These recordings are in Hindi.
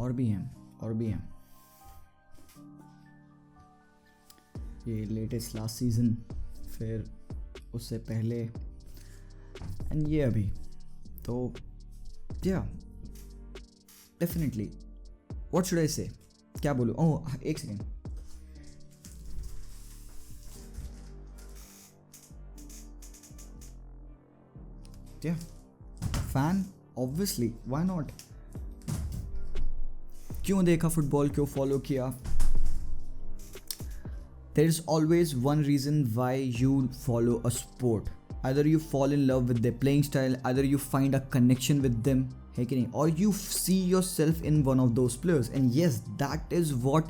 और भी हैं ये लेटेस्ट लास्ट सीजन, फिर उससे पहले एंड ये अभी। तो या डेफिनेटली व्हाट शुड आई से, क्या बोलूँ? ओह एक सेकेंड, या फैन ऑब्वियसली, व्हाई नॉट? क्यों देखा फुटबॉल, क्यों फॉलो किया? There is always one reason why you follow a sport. Either you fall in love with their playing style, either you find a connection with them, है कि नहीं, or you see yourself in one of those players. And yes, that is what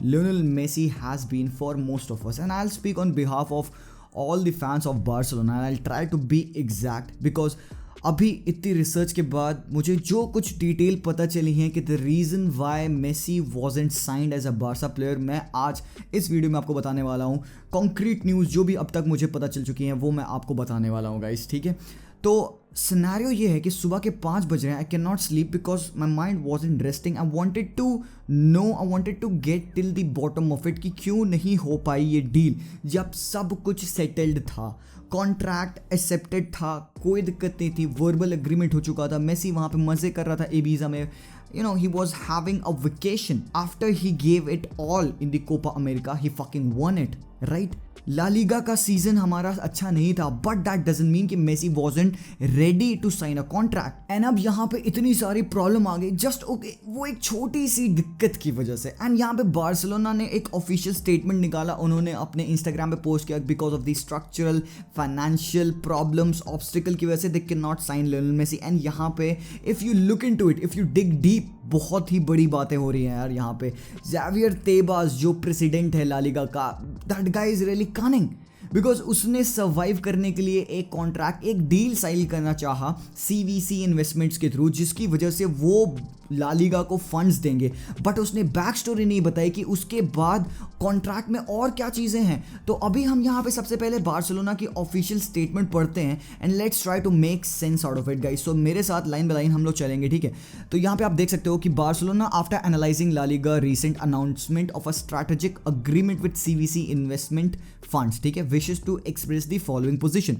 Lionel Messi has been for most of us. And I'll speak on behalf of all the fans of Barcelona, and I'll try to be exact because अभी इतनी रिसर्च के बाद मुझे जो कुछ डिटेल पता चली हैं कि the reason why Messi wasn't signed as a Barca player, मैं आज इस वीडियो में आपको बताने वाला हूँ. कॉन्क्रीट न्यूज़ जो भी अब तक मुझे पता चल चुकी हैं वो मैं आपको बताने वाला हूँ गाइस, ठीक है? तो सिनेरियो ये है कि सुबह के 5 बज रहे हैं. I can not sleep because my mind wasn't resting. I wanted to know, I wanted to get till the bottom of it कि क्यों नहीं हो पाई ये डील जब सब कुछ सेटल्ड था, कॉन्ट्रैक्ट एक्सेप्टेड था, कोई दिक्कत नहीं थी, वर्बल एग्रीमेंट हो चुका था. मेसी वहाँ पे मज़े कर रहा था एबीजा में. You know, he was having a vacation after he gave it all in the Copa America. He fucking won it, right? La Liga का सीजन हमारा अच्छा नहीं था, बट दैट डजंट मीन कि Messi wasn't ready to sign a contract. And अब यहाँ पे इतनी सारी प्रॉब्लम आ गई जस्ट ओके वो एक छोटी सी दिक्कत की वजह से. एंड यहाँ पे बार्सिलोना ने एक ऑफिशियल स्टेटमेंट निकाला, उन्होंने अपने इंस्टाग्राम पे पोस्ट किया because of the structural financial problems obstacle की वजह से they can not sign Lionel Messi. And यहाँ पे if you look into it, if you dig deep, बहुत ही बड़ी बातें हो रही हैं यार यहाँ पे. ज़ेवियर तेबास जो प्रेसिडेंट है ला लीगा का, that guy is really cunning because उसने सर्वाइव करने के लिए एक कॉन्ट्रैक्ट, एक डील साइन करना चाहा सीवीसी इन्वेस्टमेंट्स के थ्रू, जिसकी वजह से वो ला लीगा को फंड्स देंगे. बट उसने बैक स्टोरी नहीं बताई कि उसके बाद कॉन्ट्रैक्ट में और क्या चीज़ें हैं. तो अभी हम यहाँ पे सबसे पहले बार्सिलोना की ऑफिशियल स्टेटमेंट पढ़ते हैं and let's try to make sense out of it guys. सो मेरे साथ लाइन बाय लाइन हम लोग चलेंगे, ठीक है? तो यहाँ पे आप देख सकते हो कि Barcelona after analysing La Liga recent announcement of a strategic agreement with CVC investment funds, ठीक है, wishes to express the following position.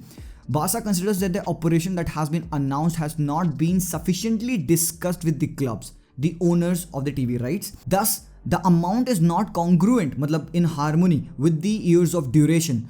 Barca considers that the operation that has been announced has not been sufficiently discussed with the clubs, the owners of the TV rights. Thus, the amount is not congruent, मतलब in harmony with the years of duration,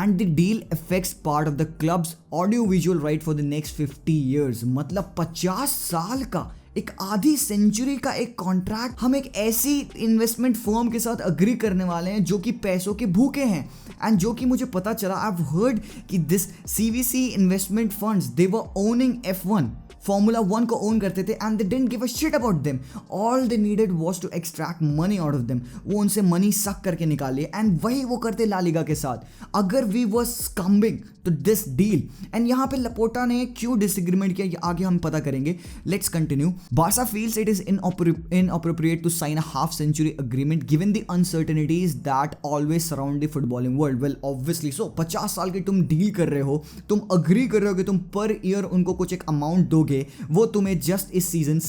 and the deal affects part of the club's audiovisual right for the next 50 years. मतलब 50 साल का, एक आधी सेंचुरी का एक कॉन्ट्रैक्ट हम एक ऐसी इन्वेस्टमेंट फर्म के साथ अग्री करने वाले हैं जो कि पैसों के भूखे हैं. एंड जो कि मुझे पता चला, आई हैव हर्ड कि this CVC investment funds they were owning F1, formula 1 को ओन करते थे and they didn't give a shit about them. All they needed was to extract money out of them. वो उनसे मनी सक करके निकाले एंड वही वो करते ला लीगा के साथ. अगर वी वर स्कम्बिंग तो दिस डील. एंड यहाँ पे लपोटा ने क्यों डिसएग्रीमेंट किया ये आगे हम पता करेंगे. Let's continue. Barca feels it is inappropriate to sign a half century agreement given the uncertainties that always surround the footballing world. Well, obviously so. 50 साल की तुम डील कर रहे हो, तुम अग्री कर रहे हो कि तुम पर ईयर उनको कुछ एक अमाउंट दोगे, वो तुम्हें जस्ट इस सीजन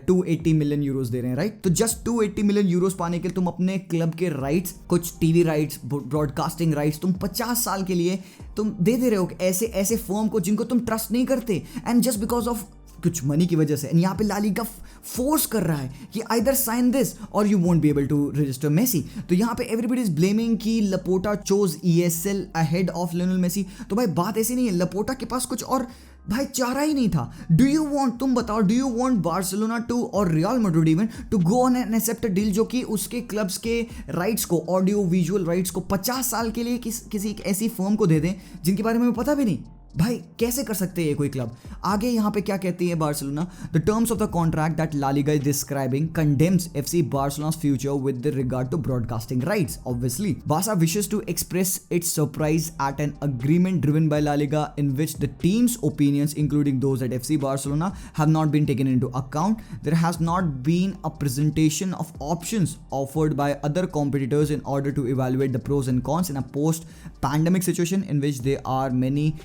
280 मिलियन यूरोस दे रहे हैं, राइट? तो जस्ट 280 मिलियन यूरोस पाने के लिए तुम अपने क्लब के राइट्स, कुछ टीवी राइट्स, ब्रॉडकास्टिंग राइट्स, तुम 50 साल के लिए तुम दे रहे हो ऐसे ऐसे फर्म को जिनको तुम ट्रस्ट नहीं करते. एंड जस्ट बिकॉज ऑफ कुछ मनी की वजह से. एंड यहाँ पे ला लीगा फोर्स कर रहा है कि either sign this or you won't be able to register Messi. तो यहाँ पे एवरीबडी इज ब्लेमिंग कि Laporta chose ESL ahead of Lionel Messi. तो भाई बात ऐसी नहीं है, लपोटा के पास कुछ और भाई चारा ही नहीं था. डू यू वांट, तुम बताओ, do you want Barcelona to or Real Madrid even to go on an accept deal जो कि उसके क्लब्स के राइट्स को, ऑडियो विजुअल राइट्स को 50 साल के लिए किसी एक ऐसी फर्म को दे दें जिनके बारे में पता भी नहीं? भाई कैसे कर सकते हैं ये कोई क्लब? आगे यहाँ पे क्या कहती है Barcelona? The terms of the contract that La Liga is describing condemns FC Barcelona's future with regard to broadcasting rights. Obviously, Barca wishes to express its surprise at an agreement driven by La Liga in which the team's opinions, including those at FC Barcelona, have not been taken into account. There has not been a presentation of options offered by other competitors in order to evaluate the pros and cons in a post-pandemic situation in which there are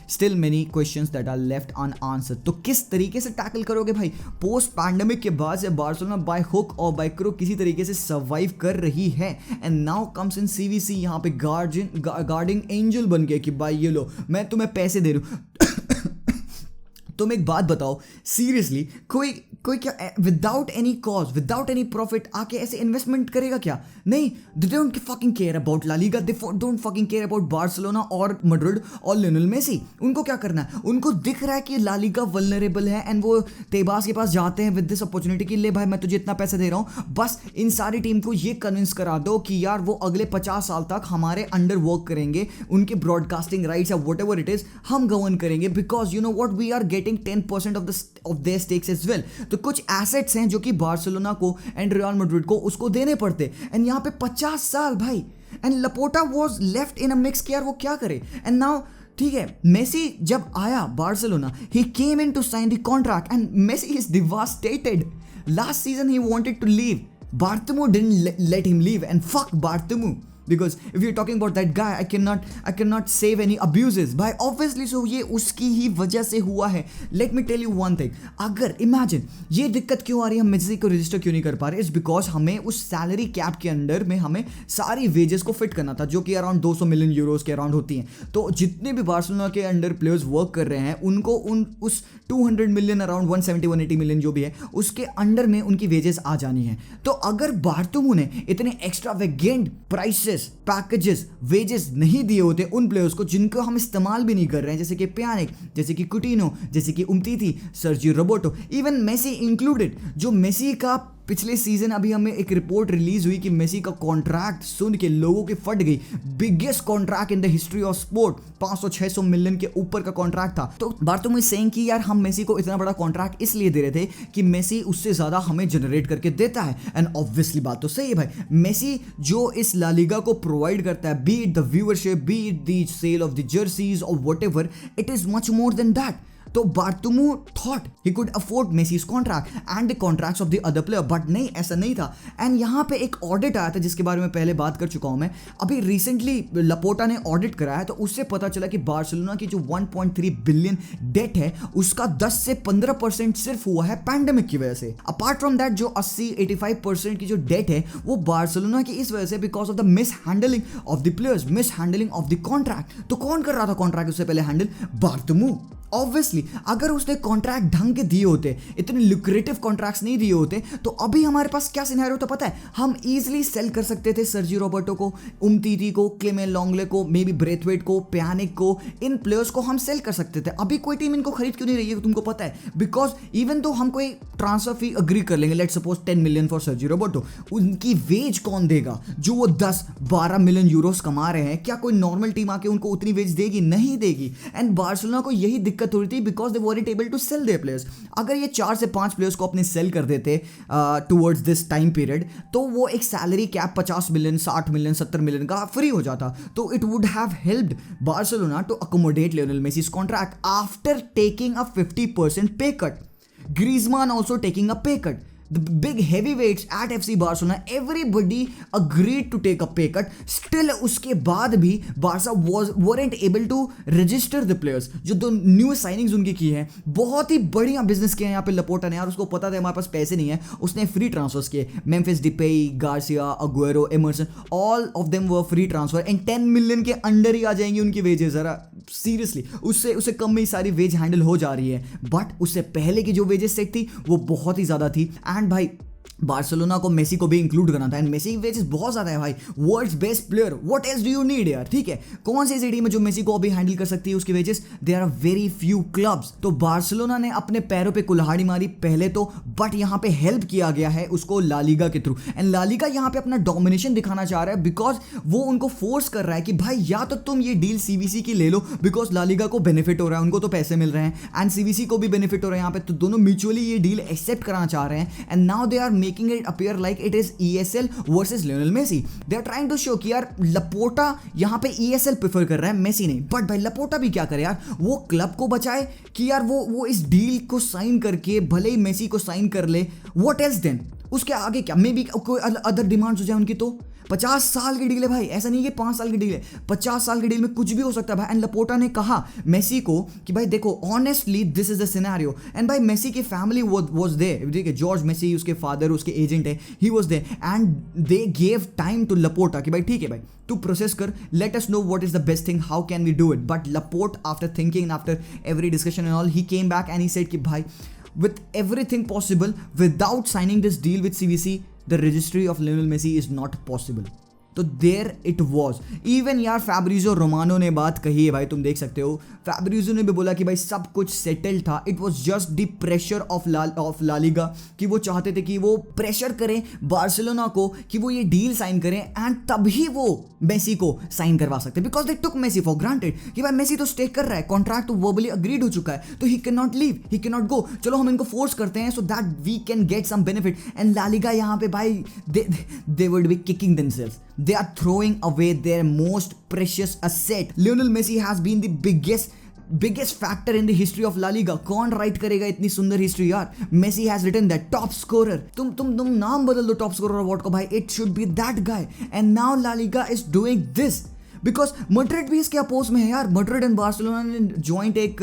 still many questions that are left unanswered. तो किस तरीके से टैकल करोगे भाई? पोस्ट पैंडेमिक के बाद से बार्सिलोना बाय हुक और बाय क्रुक किसी तरीके से सर्वाइव कर रही है, and now comes in CVC यहाँ पे गार्डिंग एंजल बन के कि भाई ये लो, मैं तुम्हें पैसे दे रहा हूँ। तुम एक बात बताओ सीरियसली, कोई क्या without any cause, without any profit आके ऐसे इन्वेस्टमेंट करेगा क्या? नहीं, they don't fucking care about La Liga, they don't fucking care about Barcelona और मैड्रिड और लियोनेल मेसी। उनको क्या करना है? उनको दिख रहा है कि ला लीगा वल्नरेबल है, एंड वो तेबास के पास जाते हैं विद दिस अपॉर्चुनिटी कि ले भाई मैं तुझे इतना पैसा दे रहा हूँ, बस इन सारी टीम को ये कन्विंस करा दो कि यार वो अगले 50 साल तक हमारे अंडर वर्क करेंगे, उनके ब्रॉडकास्टिंग राइट्स या वट एवर इट इज हम गवर्न करेंगे, because you know what, we are getting 10% of their stakes as well. तो कुछ एसेट्स हैं जो कि बार्सिलोना को एंड रियल मैड्रिड को उसको देने पड़ते, एंड यहाँ पे 50 साल भाई, and Laporta was left in a mix कि यार वो क्या करे। एंड नाउ ठीक है, मेसी जब आया Barcelona, he came in to sign the contract and Messi is devastated. Last season he wanted to leave, Bartomeu didn't let him leave, and fuck Bartomeu. Because if you're talking about that guy, I cannot save any abuses. By obviously so ये उसकी ही वजह से हुआ है। Let me tell you one thing. अगर imagine ये दिक्कत क्यों आ रही है, हम मेसी को रजिस्टर क्यों नहीं कर पा रहे? It's because हमें उस सैलरी कैप के अंडर में हमें सारी वेजेस को फिट करना था, जो कि अराउंड 200 मिलियन यूरोस के अराउंड होती हैं। तो जितने भी बार्सिलोना के अंडर प्लेयर्स वर्क कर रहे हैं उनको उस 200 मिलियन अराउंड 170-180 मिलियन जो भी है उसके अंडर में उनकी वेजेस आ जानी है। तो अगर बार्टोमू ने इतने एक्स्ट्रावेगेंट प्राइसेस, पैकेजेस, वेजेस नहीं दिए होते उन प्लेयर्स को जिनको हम इस्तेमाल भी नहीं कर रहे हैं, जैसे कि प्यानिक, जैसे कि कुटिनो, जैसे कि Umtiti, Sergio Roberto, even Messi included, जो मेसी का पिछले सीजन अभी हमें एक रिपोर्ट रिलीज हुई कि मेसी का कॉन्ट्रैक्ट सुन के लोगों की फट गई। Biggest contract in the history of sport, 500-600 million के ऊपर का कॉन्ट्रैक्ट था। तो बार्टोमू इज सेइंग कि यार हम मेसी को इतना बड़ा कॉन्ट्रैक्ट इसलिए दे रहे थे कि मेसी उससे ज्यादा हमें जनरेट करके देता है। एंड ऑब्वियसली बात तो सही है भाई, मेसी जो इस ला लीगा को प्रोवाइड करता है, be it the viewership, be it the sale of the jerseys or whatever, it is much more than that. तो Bartomeu thought he could afford Messi's contract and the contracts of the other player, but नहीं, ऐसा नहीं था। एंड यहाँ पे एक ऑडिट आया था जिसके बारे में पहले बात कर चुका हूँ मैं, अभी रिसेंटली लपोर्टा ने ऑडिट कराया, तो उससे पता चला कि बार्सिलोना की जो 1.3 बिलियन डेट है उसका 10 से 15% सिर्फ हुआ है पैंडेमिक की वजह से। अपार्ट फ्रॉम दैट जो 80-85% की जो डेट है वो बार्सिलोना की इस वजह से, because of the miss handling of the players, miss handling of the contract. तो कौन कर रहा था कॉन्ट्रैक्ट उससे पहले हैंडल? बार्टोमू। ऑब्वियसली अगर उसने कॉन्ट्रैक्ट ढंग के दिए होते, इतने लुक्रेटिव कॉन्ट्रैक्ट्स नहीं दिए होते, तो अभी हमारे पास क्या सिनेरियो होता पता है? हम इजीली सेल कर सकते थे सर्जियो रोबर्टो को, उमतीती को, क्लेमेन लॉन्गले को, मे बी ब्रेथवेट को, प्यानिक को, इन प्लेयर्स को हम सेल कर सकते थे। अभी कोई टीम इनको खरीद क्यों नहीं रही है तुमको पता है? बिकॉज इवन तो हम कोई ट्रांसफर फी अग्री कर लेंगे, let's suppose 10 million for Sergio Roberto, उनकी वेज कौन देगा? जो वो 10-12 मिलियन यूरोस कमा रहे हैं, क्या कोई नॉर्मल टीम आके उनको उतनी वेज देगी? नहीं देगी। एंड बार्सिलोना को यही दिक्कत हो रही थी, because weren't able to sell their players. अगर ये 4 से 5 प्लेयर्स को अपने सेल कर देते टुवर्ड्स दिस टाइम पीरियड, तो वो एक salary cap 50 million, 60 million, 70 million का फ्री हो जाता। तो it would have helped Barcelona to accommodate Lionel Messi's contract after taking a 50% pay cut. Griezmann also taking a pay cut. The big heavyweights at FC Barcelona, everybody agreed to take a pay cut. Still उसके बाद भी Barca weren't able to register the players. जो दो न्यू साइनिंग्स उनकी की है, बहुत ही बढ़िया बिजनेस किया है यहाँ पे लपोर्टा ने यार। उसको पता था हमारे पास पैसे नहीं है, उसने फ्री ट्रांसफर्स किए। Memphis Depay, Garcia, Aguero, Emerson, all of them were free transfer and 10 million के अंडर ही आ जाएंगी उनकी वेजेस। जरा सीरियसली उससे कम में ही सारी वेज हैंडल हो जा रही है, बट उससे पहले की जो वेजेस सेट थी वो बहुत ही ज़्यादा थी। एंड भाई बार्सिलोना को मेसी को भी इंक्लूड करना था, एंड मेसी की वेजेस बहुत ज़्यादा है भाई, world's best player, what else do you need यार? ठीक है, कौन सी टीम है जो मेसी को अभी हैंडल कर सकती है उसकी wages? There are very few clubs. तो बार्सिलोना ने अपने पैरों पे कुल्हाड़ी मारी पहले तो, बट यहाँ पे हेल्प किया गया है उसको ला लीगा के थ्रू, एंड ला लीगा यहाँ पे अपना डोमिनेशन दिखाना चाह रहा है, बिकॉज वो उनको फोर्स कर रहा है कि भाई या तो तुम ये डील सीवीसी की ले लो, बिकॉज ला लीगा को बेनिफिट हो रहा है, उनको तो पैसे मिल रहे हैं, एंड सीवीसी को भी बेनिफिट हो रहा है यहाँ पे, तो दोनों म्यूचुअली ये डील एक्सेप्ट कराना चाह रहे हैं। And now they are making it appear like it is ESL versus Lionel Messi. They are trying to show कि यार लपोर्टा यहाँ पे ESL प्रेफर कर रहा है, मेसी नहीं। बट भाई लपोर्टा भी क्या करे यार, वो क्लब को बचाए कि यार वो इस डील को साइन करके भले ही मेसी को साइन कर ले, व्हाट एल्स देन? उसके आगे क्या? मे बी कोई अदर डिमांड्स हो जाए उनकी, तो 50 साल की डील है भाई, ऐसा नहीं कि 5 साल की डील है, 50 साल की डील में कुछ भी हो सकता है भाई। एंड लपोर्टा ने कहा मेसी को कि भाई देखो honestly this is the scenario. And भाई मेसी की फैमिली वाज देयर, ठीक है, जॉर्ज मेसी उसके फादर उसके एजेंट है, he was there and they gave time to Laporta कि भाई ठीक है भाई तू प्रोसेस कर, let us know what is the best thing, how can we do it. But Laporta after thinking after every discussion and all he came back and he said कि भाई with everything possible, without signing this deal with CVC, the registry of Lionel Messi is not possible. तो देयर इट वॉज। इवन यार फैब्रिजो रोमानो ने बात कही है भाई, तुम देख सकते हो, फैब्रिजो ने भी बोला कि भाई सब कुछ सेटल था, it was just the pressure of La Liga कि वो चाहते थे कि वो प्रेशर करें बार्सिलोना को कि वो ये डील साइन करें एंड तभी वो मेसी को साइन करवा सकते, because they took Messi for granted कि भाई मेसी तो स्टे कर रहा है, कॉन्ट्रैक्ट तो वर्बली अग्रीड हो चुका है, तो he can not leave, he can not go, चलो हम इनको फोर्स करते हैं so that we can get some benefit. And La Liga यहाँ पे भाई they would be kicking themselves, they are throwing away their most precious asset. Lionel Messi has been the biggest factor in the history of La Liga. कौन राइट करेगा इतनी सुंदर हिस्ट्री यार? Messi has written that top scorer. तुम नाम बदल दो टॉप स्कोरर अवार्ड को भाई, it should be that guy. And now La Liga is doing this. Because Madrid भी इसके अपोज में है यार। मड्रिड एंड बार्सिलोना ने जॉइंट एक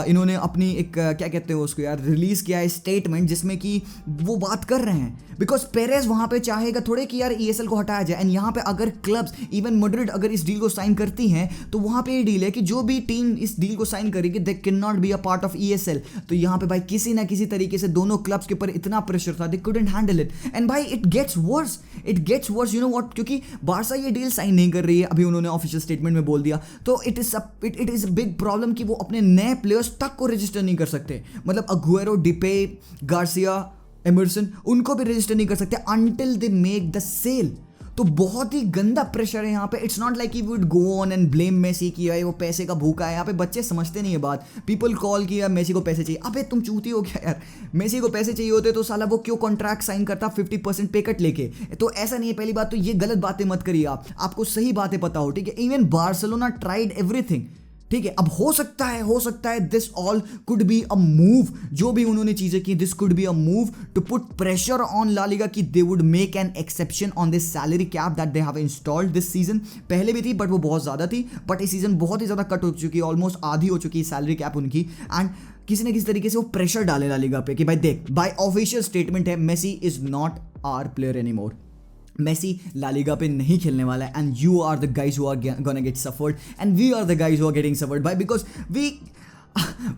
इन्होंने अपनी एक क्या कहते हैं उसको यार, रिलीज किया है स्टेटमेंट जिसमें कि वो बात कर रहे हैं, बिकॉज पेरेज वहां पे चाहेगा थोड़े कि यार ESL को हटाया जाए। एंड यहाँ पे अगर क्लब्स इवन मड्रिड अगर इस डील को साइन करती हैं तो वहां पे ये डील है कि जो भी टीम इस डील को साइन करेगी दे can not be a part of ESL। तो यहाँ पे भाई किसी ना किसी तरीके से दोनों क्लब्स के ऊपर इतना प्रेशर था, they couldn't handle it. And भाई it gets worse, you know what, क्योंकि बार्सा ये डील साइन नहीं कर रही है, अभी उन्होंने ऑफिशियल स्टेटमेंट में बोल दिया, तो it is a big problem कि वो अपने नए प्लेयर्स तक को रजिस्टर नहीं कर सकते। मतलब अगुएरो, डिपे, गार्सिया, एमरसन, उनको भी रजिस्टर नहीं कर सकते until they make the sale. तो बहुत ही गंदा प्रेशर है यहाँ पे। It's not like you would go on and blame Messi कि भाई वो पैसे का भूखा है। यहाँ पे बच्चे समझते नहीं है बात। पीपल कॉल किया मेसी को पैसे चाहिए, अबे तुम चूती हो क्या यार? मेसी को पैसे चाहिए होते तो साला वो क्यों कॉन्ट्रैक्ट साइन करता 50% पे कट लेके? तो ऐसा नहीं है। पहली बात तो ये गलत बातें मत करिए आप, आपको सही बातें पता हो, ठीक है। इवन बार्सिलोना ट्राइड एवरीथिंग, ठीक है। अब हो सकता है this all could be a move, जो भी उन्होंने चीजें की, this could be a move to put pressure on La Liga कि they would make an exception on this salary cap that they have installed this season. पहले भी थी बट वो बहुत ज्यादा थी, बट इस सीजन बहुत ही ज्यादा कट हो चुकी है, ऑलमोस्ट आधी हो चुकी है सैलरी कैप उनकी। एंड किसी न किसी तरीके से वो प्रेशर डाले ला लीगा पे कि भाई देख, बाय ऑफिशियल स्टेटमेंट है Messi is not our player any more. Messi La Liga पे नहीं खेलने वाला है and you are the guys who are gonna get suffered and we are the guys who are getting suffered by, because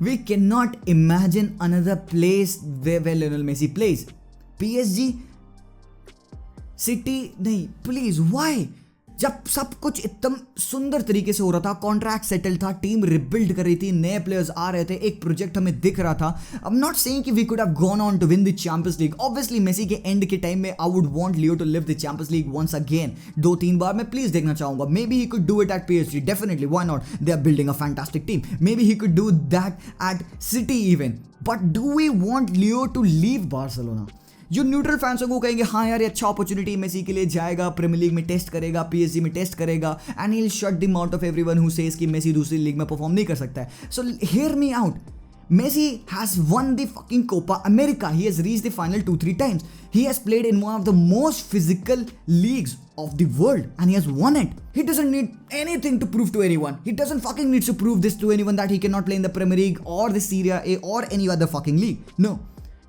we cannot imagine another place where Lionel Messi plays. PSG, City नहीं, please, why? जब सब कुछ एकदम सुंदर तरीके से हो रहा था, कॉन्ट्रैक्ट सेटल था, टीम रिबिल्ड कर रही थी, नए प्लेयर्स आ रहे थे, एक प्रोजेक्ट हमें दिख रहा था। आई एम नॉट सेइंग कि we could have gone on to win the Champions League. Obviously Messi के एंड के टाइम में I would want Leo to live the Champions League once again. 2-3 बार मैं प्लीज देखना चाहूंगा। Maybe he could do it at PSG, definitely, why not? They are building a fantastic team. Maybe he could do that at City even, but do we want Leo to leave Barcelona? जो न्यूट्रल फैंस को कहेंगे हाँ यार ये अच्छा अपॉर्चुनिटी मेसी के लिए, जाएगा प्रीमियर लीग में टेस्ट करेगा, PSG में टेस्ट करेगा, and he will shut the mouth of everyone who says कि मेसी दूसरी लीग में परफॉर्म नहीं कर सकता है। So hear me out, Messi has won the fucking Copa America. He has reached the final 2-3 times. He has played in one of the most physical leagues of the world and he has won it. He doesn't need anything to prove to anyone. He doesn't fucking need to prove this to anyone that he cannot play in the Premier League or the Serie A or any other fucking league. No.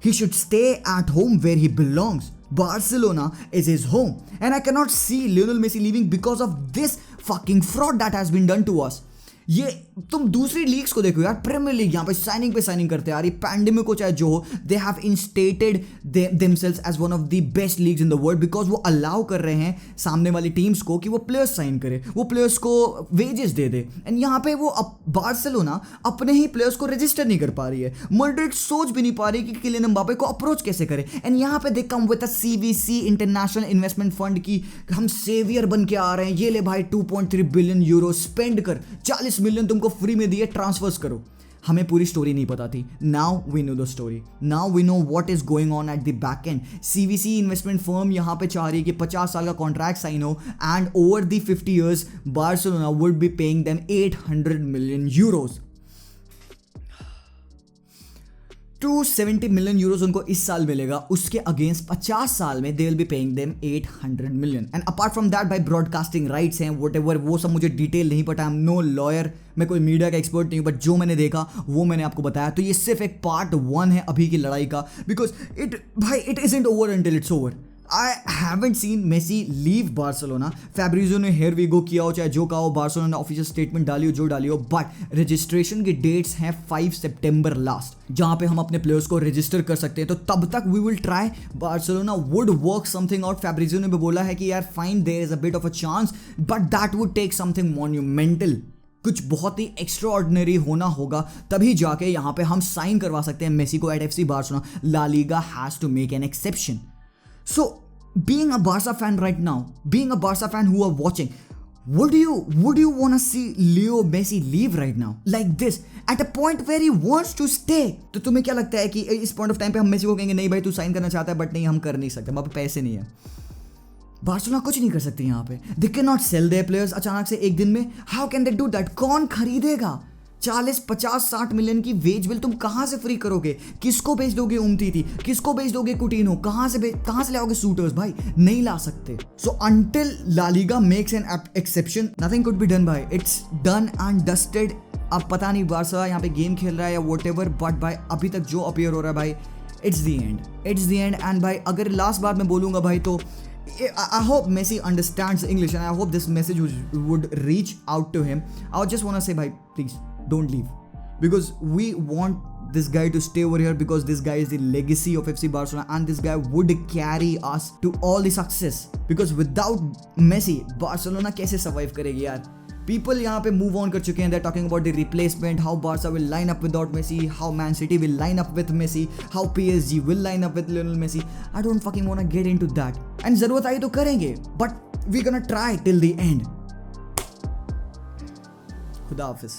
He should stay at home where he belongs. Barcelona is his home. And I cannot see Lionel Messi leaving because of this fucking fraud that has been done to us. ये तुम दूसरी लीग्स को देखो यार, प्रीमियर लीग यहाँ पे साइनिंग पे आ रही, पैंडेमिक को चाहे जो हो, they have instated themselves as one of the best leagues in the world, because वो अलाउ कर रहे हैं सामने वाली टीम्स को कि वो प्लेयर्स साइन करे, वो प्लेयर्स को वेजेस दे दे। एंड यहाँ पे वो बार्सिलोना अपने ही प्लेयर्स को रजिस्टर नहीं कर पा रही है। मैड्रिड सोच भी नहीं पा रही कि किलियन एम्बापे को अप्रोच कैसे करे। एंड यहाँ पे they come with a CVC international investment fund की हम सेवियर बन के आ रहे हैं, ये ले भाई 2.3 बिलियन यूरो स्पेंड कर, 40 मिलियन तुमको फ्री में दिए, ट्रांसफर्स करो। हमें पूरी स्टोरी नहीं पता थी। Now we know the story, now we know what is going on at the back end. CVC investment firm यहाँ पे चाह रही है कि 50 साल का कॉन्ट्रैक्ट साइन हो and over the 50 years Barcelona would be paying them 800 million euros। 270 million euros उनको इस साल मिलेगा, उसके अगेंस्ट 50 साल में they will be paying them 800 million. And apart from that भाई ब्रॉडकास्टिंग राइट्स हैं व्हाटएवर, वो सब मुझे डिटेल नहीं पता, आई एम नो लॉयर, मैं कोई मीडिया का एक्सपर्ट नहीं हूँ, बट जो मैंने देखा वो मैंने आपको बताया। तो ये सिर्फ एक पार्ट 1 है अभी की लड़ाई का, because it isn't over until it's over. I haven't seen Messi leave Barcelona. Fabrizio ने here we go किया हो, चाहे जो कहा हो, बार्सिलोना ने ऑफिशियल स्टेटमेंट डाली हो, जो डाली हो, बट रजिस्ट्रेशन की डेट्स हैं 5 सितंबर लास्ट, जहां पे हम अपने प्लेयर्स को रजिस्टर कर सकते हैं। तो तब तक we will try, Barcelona would work something out. Fabrizio ने भी बोला है कि यार fine, there is a bit of a chance, but that would take something monumental, कुछ बहुत ही एक्स्ट्रा ऑर्डिनरी होना होगा, तभी जाके यहाँ पे हम साइन करवा सकते हैं मेसी को at FC Barcelona. La Liga has to make an exception. So, being a Barca fan right now, being a Barca fan who are watching, would you want to see Leo Messi leave right now like this at a point where he wants to stay? तो तुम्हें क्या लगता है कि इस पॉइंट ऑफ टाइम पे हम मेसी को कहेंगे नहीं भाई तू साइन करना चाहता है, बट नहीं हम कर नहीं सकते, हमारे पास पैसे नहीं है। बार्सिलोना कुछ नहीं कर सकती यहाँ पे, they can not sell their players अचानक से एक दिन में। How can they do that? कौन खरीदेगा? 40, 50, 60 मिलियन की वेज बिल तुम कहां से फ्री करोगे? किसको बेच दोगे उमतीती? किसको बेच दोगे कुटिनो? कहां से लाओगे शूटर्स? भाई नहीं ला सकते। So until La Liga makes an exception, nothing could be done भाई, इट्स डन एंड डस्टेड। अब पता नहीं बार्सा यहाँ पे गेम खेल रहा है या व्हाटएवर, बट भाई अभी तक जो अपीयर हो रहा है भाई, इट्स द एंड। एंड भाई अगर लास्ट बार मैं बोलूंगा भाई, तो I hope Messi understands English and I hope this message would reach out to him. I just want to say, bhai, please don't leave, because we want this guy to stay over here, because this guy is the legacy of FC Barcelona and this guy would carry us to all the success, because without Messi Barcelona कैसे survive करेगी यार? People यहाँ पे move on कर चुके हैं, they're talking about the replacement, how Barca will line up without Messi, how Man City will line up with Messi, how PSG will line up with Lionel Messi. I don't fucking wanna get into that. And ज़रूरत आई तो करेंगे, but we're gonna try till the end. खुदा हाफिज़।